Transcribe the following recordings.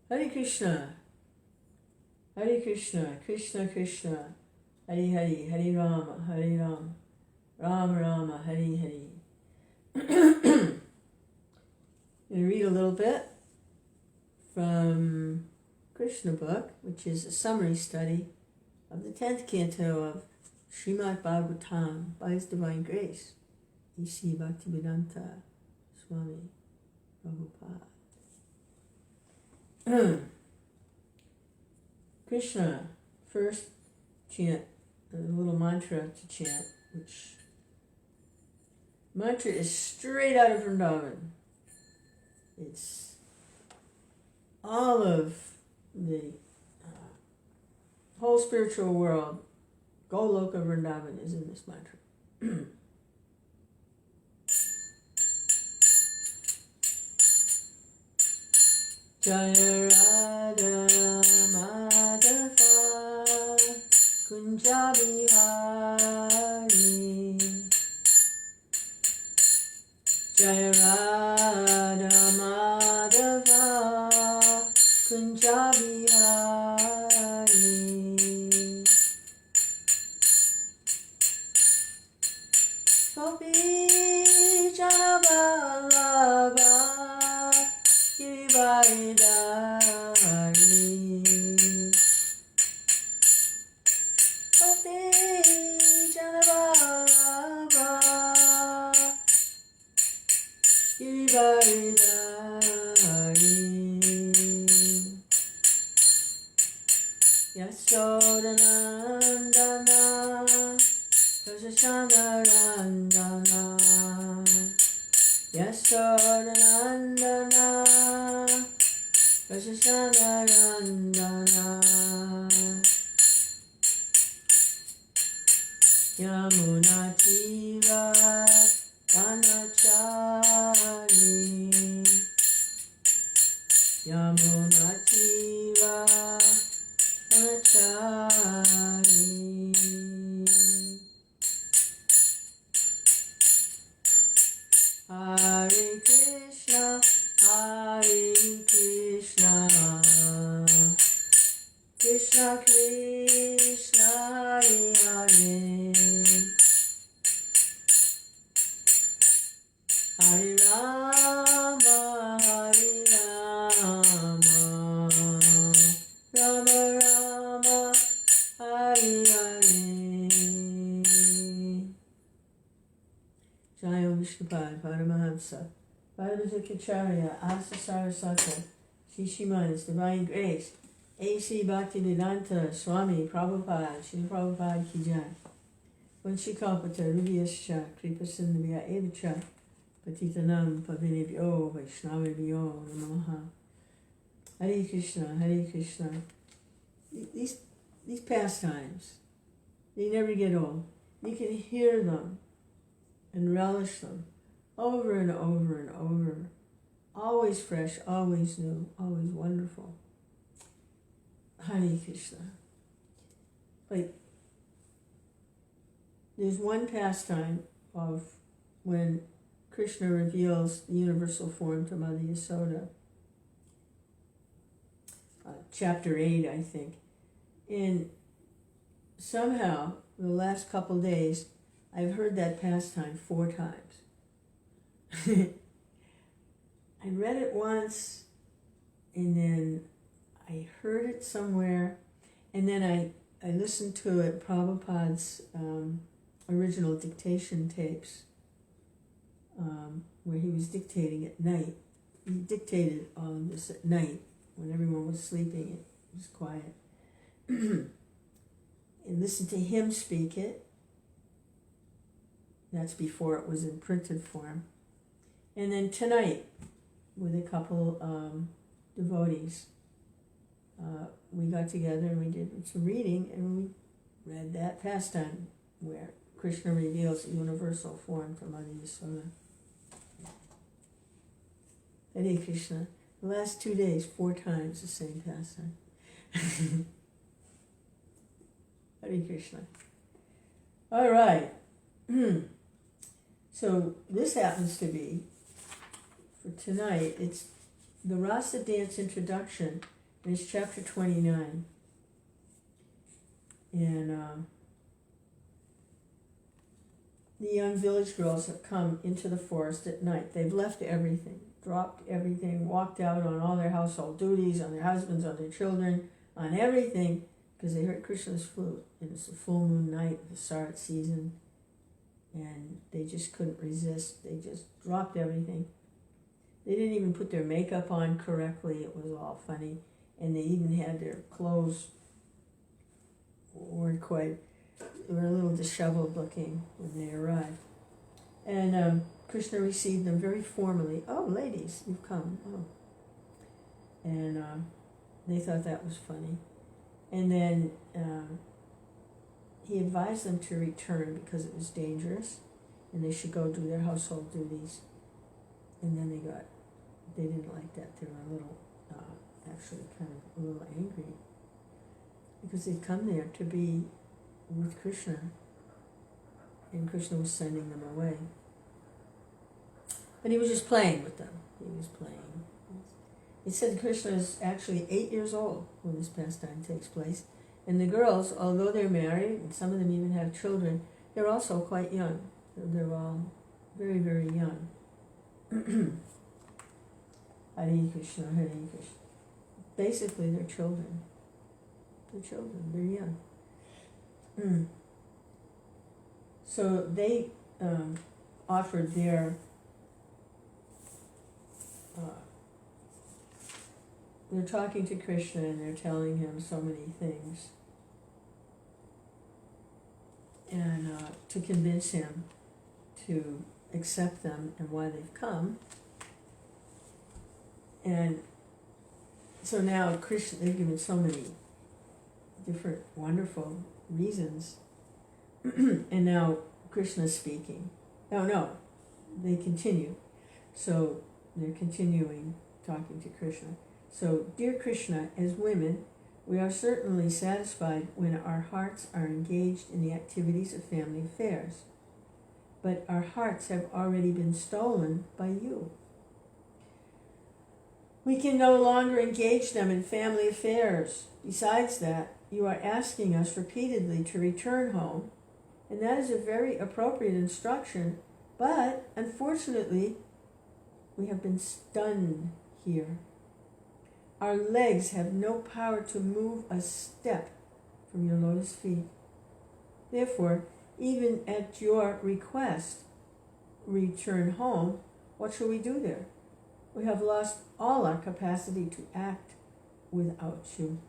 Hare Krishna, Hare Krishna, Krishna Krishna, Hare Hare, Hare Rama, Hare Rama, Rama Rama, Hare Hare. I'm going to read a little bit from Krishna book, which is a summary study of the 10th canto of Srimad Bhagavatam by His Divine Grace, E.C. Bhaktivedanta Swami Prabhupada. Krishna, first chant, a little mantra to chant, which mantra is straight out of Vrindavan. It's all of the whole spiritual world. Goloka Vrindavan is in this mantra. Jaya Radha Madhava Kunja Bihari Jaya Radha Madhava Kunja Bihari Gopi Jana Vallabha Girivaridhari Gopi Jana Vallabha Girivaridhari Yashodanandana Kasashanarandana Yashodanandana Kasashanarandana Yamunativa Vanachari Yamunativa Vanachari Hare Krishna, Hare Krishna, Krishna Krishna, Hare Hare, Hare Rama, Hare Rama, Rama Rama, Hare Hare. Jaya Vishnupad, Paramahamsa, Paramahansa, Asa Saraswata, Shishiman, His Divine Grace, A.C. Bhaktivedanta Swami Prabhupada, Srila Prabhupada Ki Jai. Vanshikapata Rubhyascha, Kripasindhya Evacha, Patitanam Pavinibhyo, Vaishnavibhyo Namaha. Hare Krishna, Hare Krishna. These pastimes, they never get old. You can hear them and relish them over and over and over. Always fresh, always new, always wonderful. Hare Krishna. Like, there's one pastime of when Krishna reveals the universal form to Mother Yasoda. Chapter 8, I think. And somehow, the last couple days, I've heard that pastime 4 times. I read it once, and then I heard it somewhere, and then I listened to it, Prabhupada's original dictation tapes, where he was dictating at night. He dictated all of this at night when everyone was sleeping. It was quiet. And listen to him speak it. That's before it was in printed form. And then tonight, with a couple devotees, we got together and we did some reading, and we read that pastime where Krishna reveals the universal form to Mother Yasoda. Hare Krishna. The last 2 days, 4 times the same pastime. Hare Krishna. All right. So this happens to be, for tonight, it's the Rāsa Dance introduction It's chapter 29. And the young village girls have come into the forest at night. They've left everything, dropped everything, walked out on all their household duties, on their husbands, on their children, on everything, because they heard Krishna's flute. And it's a full moon night, the Sarat season, and they just couldn't resist. They just dropped everything. They didn't even put their makeup on correctly. It was all funny. And they even had their clothes weren't quite, they were a little disheveled looking when they arrived. And Krishna received them very formally. Oh, ladies, you've come. Oh. And they thought that was funny. And then he advised them to return because it was dangerous and they should go do their household duties. And then they didn't like that. They were a little, actually kind of a little angry because they'd come there to be with Krishna and Krishna was sending them away. But he was just playing with them. He was playing. It said Krishna is actually 8 years old when this pastime takes place. And the girls, although they're married, and some of them even have children, they're also quite young. They're all very, very young. Hare Krishna, Hare Krishna. Basically, they're children. They're children. They're young. So they offered their they're talking to Krishna and they're telling him so many things and to convince him to accept them and why they've come. And so now Krishna, they've given so many different wonderful reasons. And now Krishna's speaking. No, they continue. So they're continuing talking to Krishna. So, dear Krishna, as women, we are certainly satisfied when our hearts are engaged in the activities of family affairs. But our hearts have already been stolen by you. We can no longer engage them in family affairs. Besides that, you are asking us repeatedly to return home, and that is a very appropriate instruction, but unfortunately, we have been stunned here. Our legs have no power to move a step from your lotus feet. Therefore, even at your request, return home, what shall we do there? We have lost all our capacity to act without you.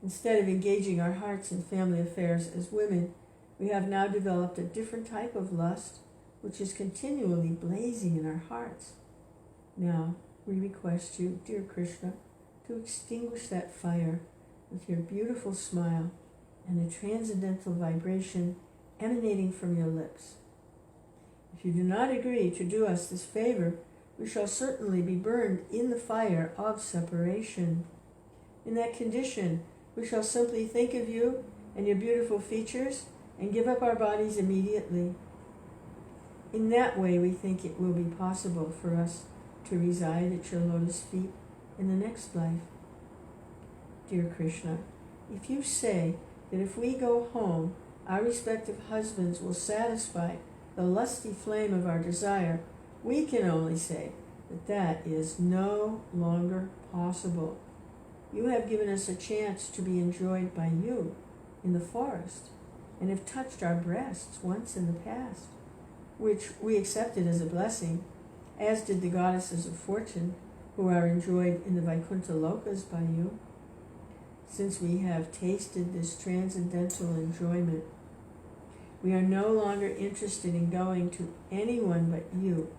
Instead of engaging our hearts in family affairs as women, we have now developed a different type of lust, which is continually blazing in our hearts. Now, we request you, dear Krishna, to extinguish that fire with your beautiful smile and the transcendental vibration emanating from your lips. If you do not agree to do us this favor, we shall certainly be burned in the fire of separation. In that condition, we shall simply think of you and your beautiful features and give up our bodies immediately. In that way, we think it will be possible for us to reside at your lotus feet in the next life. Dear Krishna, if you say that if we go home, our respective husbands will satisfy the lusty flame of our desire, we can only say that that is no longer possible. You have given us a chance to be enjoyed by you in the forest and have touched our breasts once in the past, which we accepted as a blessing, as did the goddesses of fortune, who are enjoyed in the Vaikuntha Lokas by you. Since we have tasted this transcendental enjoyment, we are no longer interested in going to anyone but you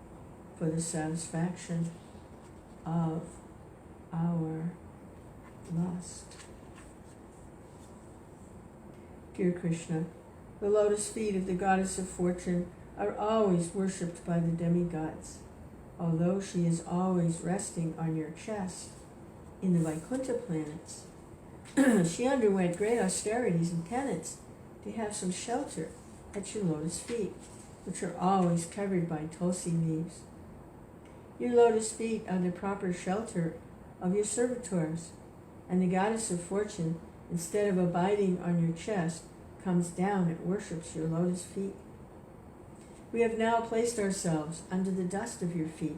for the satisfaction of our lust. Dear Krishna, the lotus feet of the goddess of fortune are always worshipped by the demigods. Although she is always resting on your chest in the Vaikuntha planets, she underwent great austerities and penance to have some shelter at your lotus feet, which are always covered by tulsi leaves. Your lotus feet are the proper shelter of your servitors, and the goddess of fortune, instead of abiding on your chest, comes down and worships your lotus feet. We have now placed ourselves under the dust of your feet.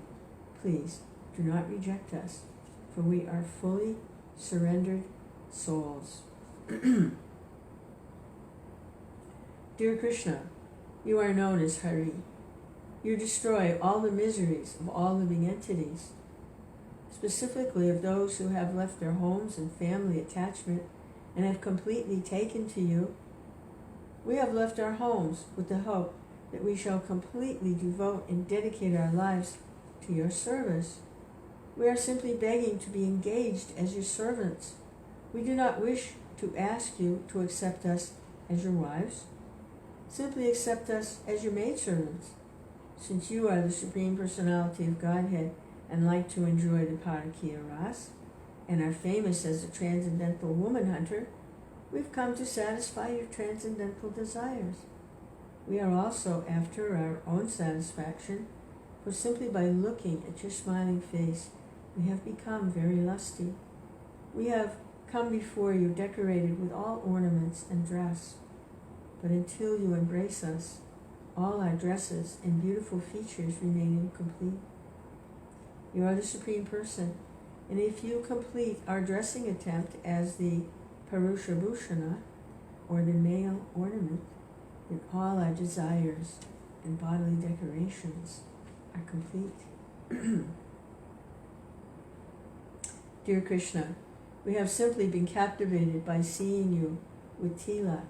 Please do not reject us, for we are fully surrendered souls. Dear Krishna, you are known as Hari. You destroy all the miseries of all living entities, specifically of those who have left their homes and family attachment and have completely taken to you. We have left our homes with the hope that we shall completely devote and dedicate our lives to your service. We are simply begging to be engaged as your servants. We do not wish to ask you to accept us as your wives. Simply accept us as your maidservants. Since you are the Supreme Personality of Godhead and like to enjoy the Parakiya Ras, and are famous as a transcendental woman hunter, we've come to satisfy your transcendental desires. We are also after our own satisfaction, for simply by looking at your smiling face, we have become very lusty. We have come before you decorated with all ornaments and dress, but until you embrace us, all our dresses and beautiful features remain incomplete. You are the Supreme Person, and if you complete our dressing attempt as the Purusha Bhushana, or the male ornament, then all our desires and bodily decorations are complete. Dear Krishna, we have simply been captivated by seeing you with tilak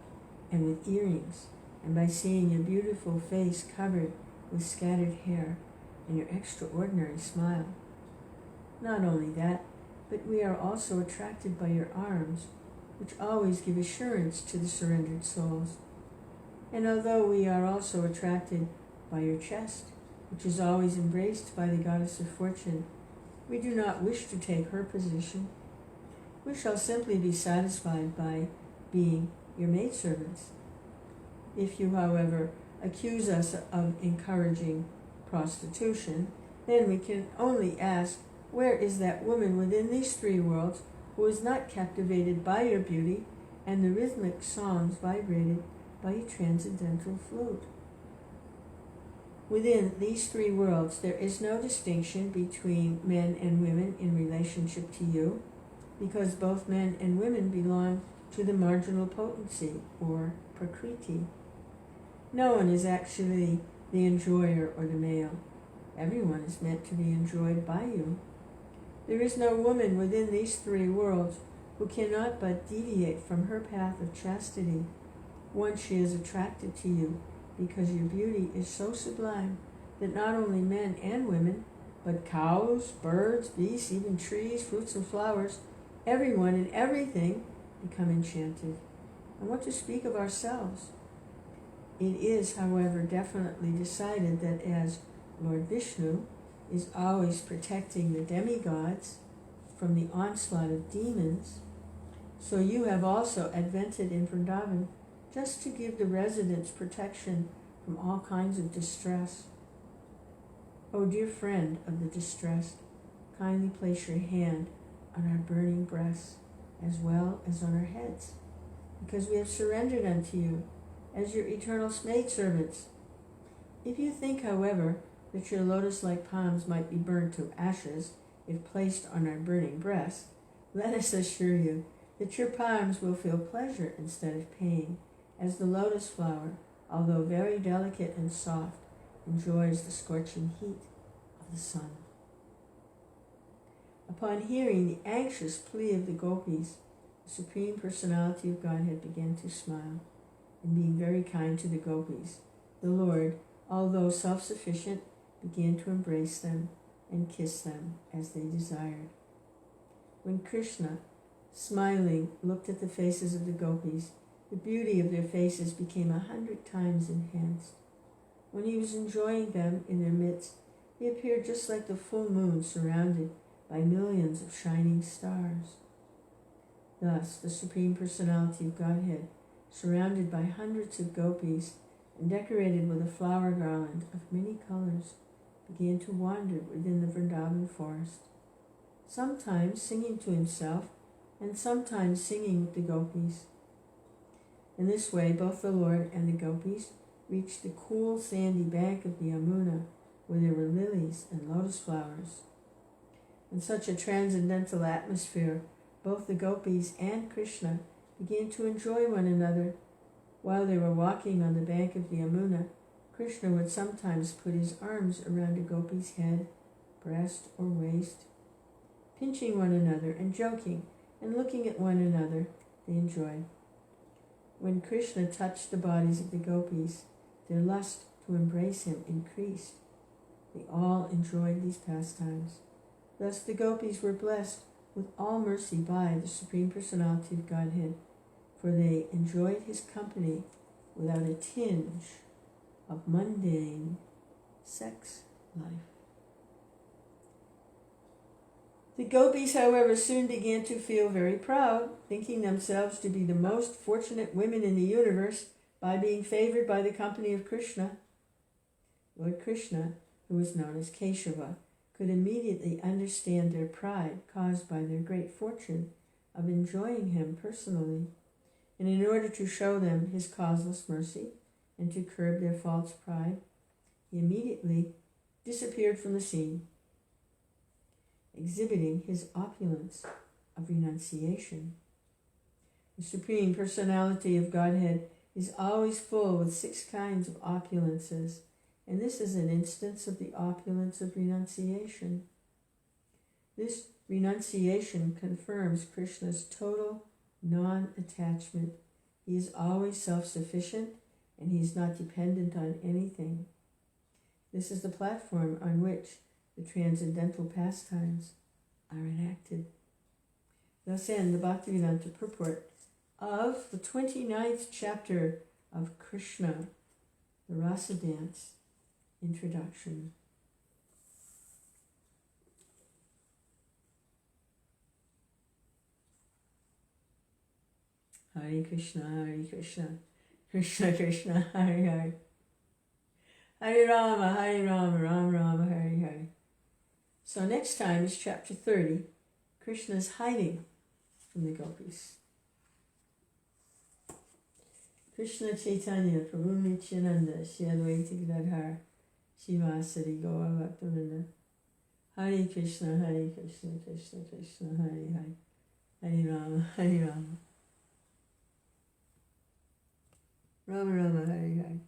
and with earrings, and by seeing your beautiful face covered with scattered hair and your extraordinary smile. Not only that, but we are also attracted by your arms, which always give assurance to the surrendered souls. And although we are also attracted by your chest, which is always embraced by the goddess of fortune, we do not wish to take her position. We shall simply be satisfied by being your maidservants. If you, however, accuse us of encouraging prostitution, then we can only ask, where is that woman within these three worlds who is not captivated by your beauty and the rhythmic songs vibrated by a transcendental flute? Within these three worlds, there is no distinction between men and women in relationship to you, because both men and women belong to the marginal potency, or prakriti. No one is actually the enjoyer or the male. Everyone is meant to be enjoyed by you. There is no woman within these three worlds who cannot but deviate from her path of chastity once she is attracted to you, because your beauty is so sublime that not only men and women, but cows, birds, beasts, even trees, fruits and flowers, everyone and everything become enchanted. And what to speak of ourselves? It is, however, definitely decided that as Lord Vishnu is always protecting the demigods from the onslaught of demons, so you have also advented in Vrindavan just to give the residents protection from all kinds of distress. O dear friend of the distressed, kindly place your hand on our burning breasts as well as on our heads, because we have surrendered unto you as your eternal maidservants. If you think, however, that your lotus-like palms might be burned to ashes if placed on our burning breasts, let us assure you that your palms will feel pleasure instead of pain, as the lotus flower, although very delicate and soft, enjoys the scorching heat of the sun. Upon hearing the anxious plea of the gopis, the Supreme Personality of Godhead began to smile, and being very kind to the gopis, the Lord, although self-sufficient, began to embrace them and kiss them as they desired. When Krishna, smiling, looked at the faces of the gopis, the beauty of their faces became 100 times enhanced. When he was enjoying them in their midst, they appeared just like the full moon surrounded by millions of shining stars. Thus, the Supreme Personality of Godhead, surrounded by hundreds of gopis and decorated with a flower garland of many colors, began to wander within the Vrindavan forest, sometimes singing to himself and sometimes singing with the gopis. In this way, both the Lord and the gopis reached the cool sandy bank of the Yamuna, where there were lilies and lotus flowers. In such a transcendental atmosphere, both the gopis and Krishna began to enjoy one another. While they were walking on the bank of the Yamuna, Krishna would sometimes put his arms around a gopi's head, breast, or waist. Pinching one another and joking and looking at one another, they enjoyed. When Krishna touched the bodies of the gopis, their lust to embrace him increased. They all enjoyed these pastimes. Thus the gopis were blessed with all mercy by the Supreme Personality of Godhead, for they enjoyed his company without a tinge of mundane sex life. The gopis, however, soon began to feel very proud, thinking themselves to be the most fortunate women in the universe by being favored by the company of Krishna. Lord Krishna, who was known as Keshava, could immediately understand their pride caused by their great fortune of enjoying him personally, and in order to show them his causeless mercy and to curb their false pride, he immediately disappeared from the scene, exhibiting his opulence of renunciation. The Supreme Personality of Godhead is always full with 6 kinds of opulences, and this is an instance of the opulence of renunciation. This renunciation confirms Krishna's total non-attachment. He is always self-sufficient, and he is not dependent on anything. This is the platform on which the transcendental pastimes are enacted. Thus end the Bhaktivedanta purport of the 29th chapter of Krishna, the Rāsa Dance, introduction. Hare Krishna, Krishna Krishna, Hare Hare. Hare Rama, Rama Rama, Hare Hare. So next time is chapter 30, Krishna's hiding from the gopis. Krishna Chaitanya, Prabhu Nityananda, Shri Advaita Gadadhar, Shivasari Gaura Bhaktivinoda. Hare Krishna, Krishna Krishna, Hare Hare. Hare Rama, Rama Rama, Hare Hare.